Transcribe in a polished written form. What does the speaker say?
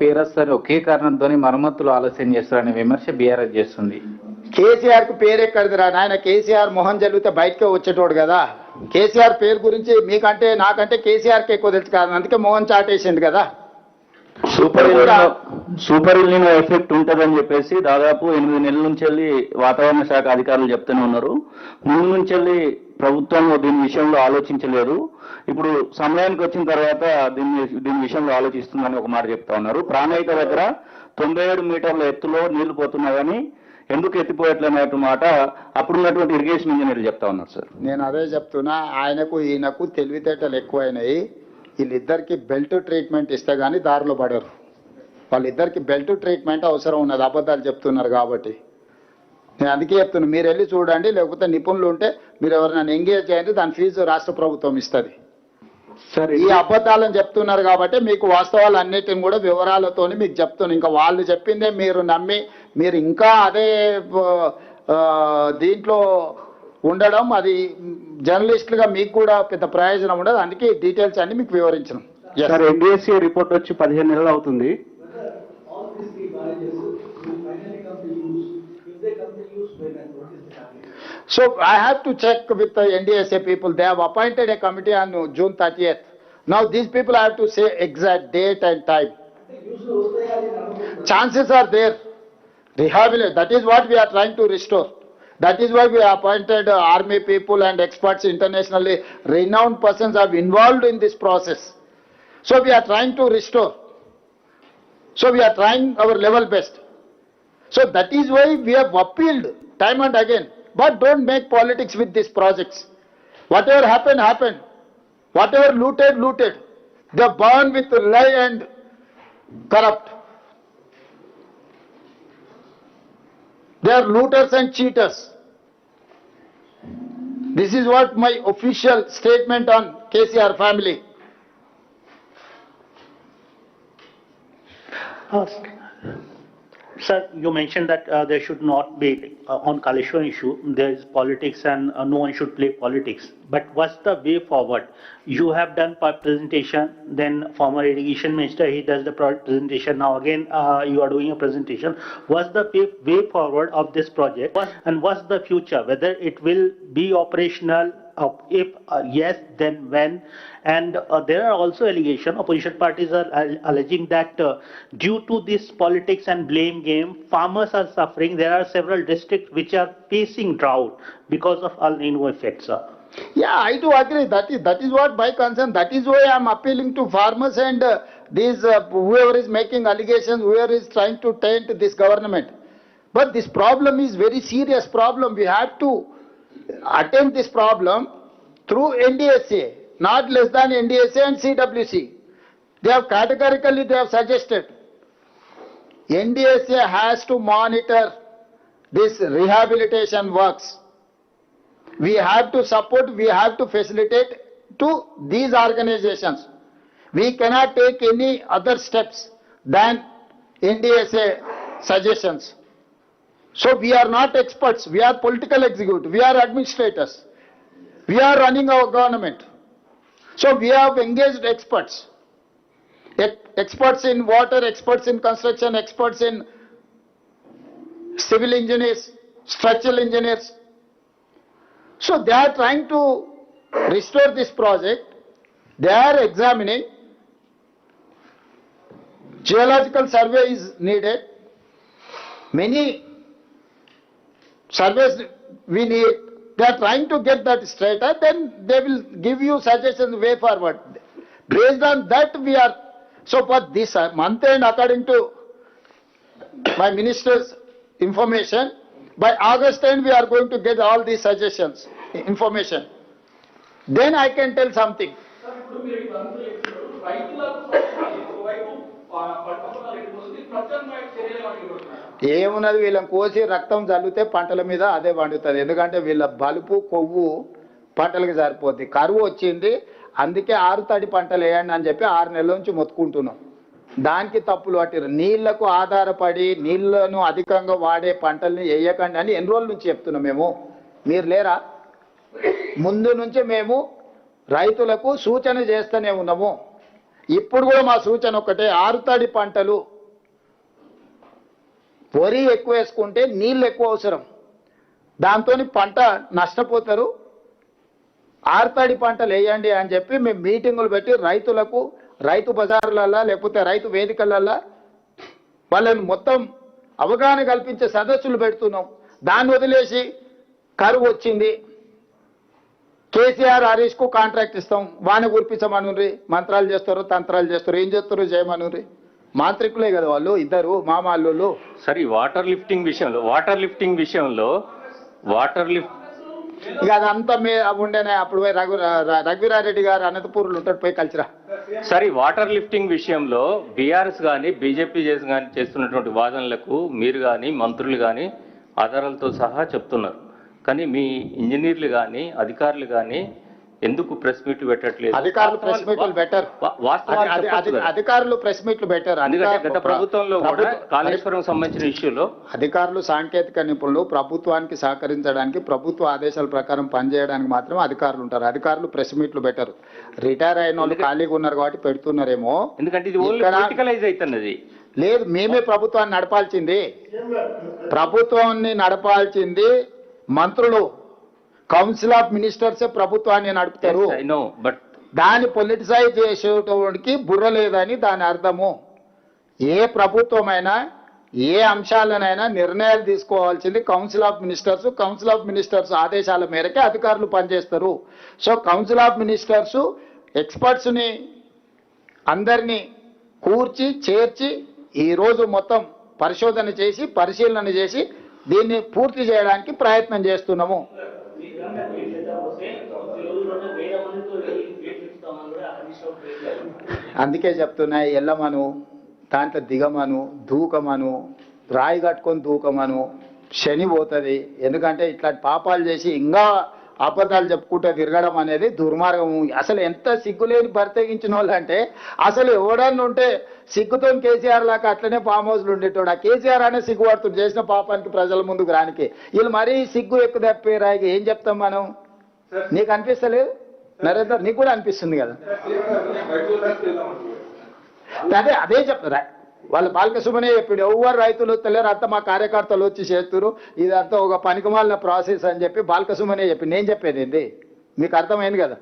పేరొస్తారు ఒకే కారణంతో మరమ్మతులు ఆలస్యం చేస్తారనే విమర్శ బీఆర్ఎస్ చేస్తుంది. కేసీఆర్ కు పేరు ఎక్కడిదిరా నాయన? కేసీఆర్ మొహం జరిగితే బయటకే వచ్చేటోడు కదా. కేసీఆర్ పేరు గురించి మీకంటే నాకంటే కేసీఆర్కి ఎక్కువ తెలుసు కదా, అందుకే మొహం చాటేసింది కదా. సూపర్ ఎల్నినో ఎఫెక్ట్ ఉంటుందని చెప్పేసి దాదాపు 8 నెలల నుంచి వెళ్ళి వాతావరణ శాఖ అధికారులు చెప్తూనే ఉన్నారు. ముందు నుంచి వెళ్ళి ప్రభుత్వం దీని విషయంలో ఆలోచించలేదు. ఇప్పుడు సమయానికి వచ్చిన తర్వాత దీని విషయంలో ఆలోచిస్తుందని ఒక మాట చెప్తా ఉన్నారు. ప్రాణహిత దగ్గర 97 మీటర్ల ఎత్తులో నీళ్లు పోతున్నాయని ఎందుకు ఎత్తిపోయట్లనేటు మాట అప్పుడున్నటువంటి ఇరిగేషన్ ఇంజనీర్లు చెప్తా ఉన్నారు సార్. నేను అదే చెప్తున్నా, ఆయనకు ఈయనకు తెలివితేటలు ఎక్కువైనాయి. వీళ్ళిద్దరికి బెల్ట్ ట్రీట్మెంట్ ఇస్తే కానీ దారిలో పడరు. వాళ్ళిద్దరికి బెల్ట్ ట్రీట్మెంట్ అవసరం ఉన్నది, అబద్ధాలు చెప్తున్నారు కాబట్టి. నేను అందుకే చెప్తున్నాను, మీరు వెళ్ళి చూడండి, లేకపోతే నిపుణులు ఉంటే మీరు ఎవరినైనా ఎంగేజ్ చేయండి, దాని ఫీజు రాష్ట్ర ప్రభుత్వం ఇస్తుంది. సార్ ఈ అబద్ధాలను చెప్తున్నారు కాబట్టి మీకు వాస్తవాలు అన్నిటిని కూడా వివరాలతో మీకు చెప్తున్నాను. ఇంకా వాళ్ళు చెప్పిందే మీరు నమ్మి మీరు ఇంకా అదే దీంట్లో ఉండడం, అది జర్నలిస్టులుగా మీకు కూడా పెద్ద ప్రయోజనం ఉండదు. అందుకే డీటెయిల్స్ అన్ని మీకు వివరించడం. సార్ ఎన్డీఎస్సీ రిపోర్ట్ వచ్చి 15 నెలలు అవుతుంది. So I have to check with the NDSA people. They have appointed a committee on June 30th. Now these people have to say exact date and time. Chances are there. Rehabilitate. That is what we are trying to restore. That is why we appointed army people and experts, internationally renowned persons are involved in this process. So we are trying to restore. So we are trying our level best. So that is why we have appealed time and again. But don't make politics with these projects. Whatever happened, happened. Whatever looted, looted. They burn with lie and corrupt. They are looters and cheaters. This is what my official statement on KCR family. Sir, you mentioned that there should not be, on Kaleshwaram issue, there is politics and no one should play politics. But what's the way forward? You have done presentation, then former irrigation minister, he does the presentation. Now again, you are doing a presentation. What's the way forward of this project? And what's the future? Whether it will be operational? If yes, then when? And there are also allegations, opposition parties are alleging that due to this politics and blame game, farmers are suffering. There are several districts which are facing drought because of El Nino effects. Yeah, I do agree. That is what my concern. That is why I am appealing to farmers and these whoever is making allegations, whoever is trying to taint this government. But this problem is very serious problem. We have to attend this problem through NDSA, not less than NDSA and CWC. They have categorically suggested NDSA has to monitor this rehabilitation works. We have to support, we have to facilitate to these organizations. We cannot take any other steps than NDSA suggestions. So we are not experts, we are political executive, we are administrators. We are running our government. So we have engaged experts. Experts in water, experts in construction, experts in civil engineers, structural engineers. So they are trying to restore this project. They are examining. Geological survey is needed. Many surveys we need. They are trying to get that straighter, then they will give you suggestions way forward. Based on that we are, so for this month end, according to my minister's information, by August end we are going to get all these suggestions, information. Then I can tell something. ఏమున్నది, వీళ్ళని కోసి రక్తం చల్లితే పంటల మీద అదే పండుతుంది. ఎందుకంటే వీళ్ళ బలుపు కొవ్వు పంటలకి సరిపోద్ది. కరువు వచ్చింది, అందుకే 6 తడి పంటలు వేయండి అని చెప్పి 6 నెలల నుంచి మొత్తుకుంటున్నాం. దానికి తప్పులు పట్టిరు. నీళ్లకు ఆధారపడి నీళ్లను అధికంగా వాడే పంటల్ని వేయకండి అని ఎన్ని రోజుల నుంచి చెప్తున్నాం మేము. మీరు లేరా? ముందు నుంచి మేము రైతులకు సూచన చేస్తూనే ఉన్నాము. ఇప్పుడు కూడా మా సూచన ఒకటే, ఆరుతడి పంటలు వరి ఎక్కువ వేసుకుంటే నీళ్ళు ఎక్కువ అవసరం, దాంతో పంట నష్టపోతారు. ఆరుతడి పంటలు వేయండి అని చెప్పి మేము మీటింగులు పెట్టి రైతులకు రైతు బజార్లల్లో లేకపోతే రైతు వేదికలల్లో వాళ్ళని మొత్తం అవగాహన కల్పించే సదస్సులు పెడుతున్నాం. దాన్ని వదిలేసి కరువు వచ్చింది, కేసీఆర్ హరీష్కు కాంట్రాక్ట్ ఇస్తాం, వాన కురిపించమనురి, మంత్రాలు చేస్తారు తంత్రాలు చేస్తారు, ఏం చేస్తారు చేయమనురి. మాంత్రికులే కదా వాళ్ళు ఇద్దరు మామాళ్ళు. సరే వాటర్ లిఫ్టింగ్ విషయంలో ఇక అదంతా ఉండేనే. అప్పుడు పోయి రఘువీరారెడ్డి గారు అనంతపూర్లో ఉంటాడు, పోయి కలిసిరా. సరే వాటర్ లిఫ్టింగ్ విషయంలో బీఆర్ఎస్ కానీ బీజేపీ చేస్తున్నటువంటి వాదనలకు మీరు కానీ మంత్రులు కానీ ఆధారాలతో సహా చెప్తున్నారు. కానీ మీ ఇంజనీర్లు కానీ అధికారులు కానీ ఎందుకు ప్రెస్ మీట్లు పెట్టట్లేదు? అధికారులు ప్రెస్ మీట్లు బెటర్, అధికారులు ప్రెస్ మీట్లు బెటర్. గత ప్రభుత్వంలో కూడా కాళేశ్వరం సంబంధించిన ఇష్యూలో అధికారులు సాంకేతిక నిపుణులు ప్రభుత్వానికి సహకరించడానికి, ప్రభుత్వ ఆదేశాల ప్రకారం పనిచేయడానికి మాత్రం అధికారులు ఉంటారు. అధికారులు ప్రెస్ మీట్లు బెటర్. రిటైర్ అయిన వాళ్ళు ఖాళీగా ఉన్నారు కాబట్టి పెడుతున్నారేమో. ఎందుకంటే ఇది ఓన్లీ పొలిటికలైజ్ అవుతున్నది. లేదు, మేమే ప్రభుత్వాన్ని నడపాల్సింది, ప్రభుత్వాన్ని నడపాల్సింది మంత్రులు, కౌన్సిల్ ఆఫ్ మినిస్టర్సే ప్రభుత్వాన్ని నడుపుతారు. దాన్ని పొలిటిసైజ్ చేసేటోడికి బుర్ర లేదని దాని అర్థము. ఏ ప్రభుత్వమైనా ఏ అంశాలనైనా నిర్ణయాలు తీసుకోవాల్సింది council of ministers. Council of ministers ఆదేశాల మేరకే అధికారులు పనిచేస్తారు. సో కౌన్సిల్ ఆఫ్ మినిస్టర్స్ ఎక్స్పర్ట్స్ని అందరినీ కూర్చి చేర్చి ఈరోజు మొత్తం పరిశోధన చేసి పరిశీలన చేసి దీన్ని పూర్తి చేయడానికి ప్రయత్నం చేస్తున్నాము. అందుకే చెప్తున్నా, ఎల్లమను, దాంట్లో దిగమను, దూకమను, రాయి కట్టుకొని దూకమను, శని పోతుంది. ఎందుకంటే ఇట్లాంటి పాపాలు చేసి ఇంకా అబద్ధాలు చెప్పుకుంటూ తిరగడం అనేది దుర్మార్గము. అసలు ఎంత సిగ్గులేని బరితెగించిన వాళ్ళు అంటే, అసలు ఎవడన్నా ఉంటే సిగ్గుతో కేసీఆర్ లాగా అట్లనే ఫామ్ హౌస్లు ఉండేటోడు. ఆ కేసీఆర్ అనే సిగ్గుపడుతుంది చేసిన పాపానికి ప్రజల ముందుకు రానికి. వీళ్ళు మరీ సిగ్గు ఎక్కువ తప్పిరా. ఏం చెప్తాం మనం? నీకు అనిపిస్తలేదు నరేందర్? నీకు కూడా అనిపిస్తుంది కదా. అదే చెప్తారా వాళ్ళ బాలకృష్ణనే చెప్పాడు, ఎవరు రైతులు తెలియరు, అంతా మా కార్యకర్తలు వచ్చి చేస్తున్నారు, ఇదంతా ఒక పనికిమాలిన ప్రాసెస్ అని చెప్పి బాలకృష్ణనే చెప్పి. నేను చెప్పేది ఏంది మీకు అర్థమైంది కదా.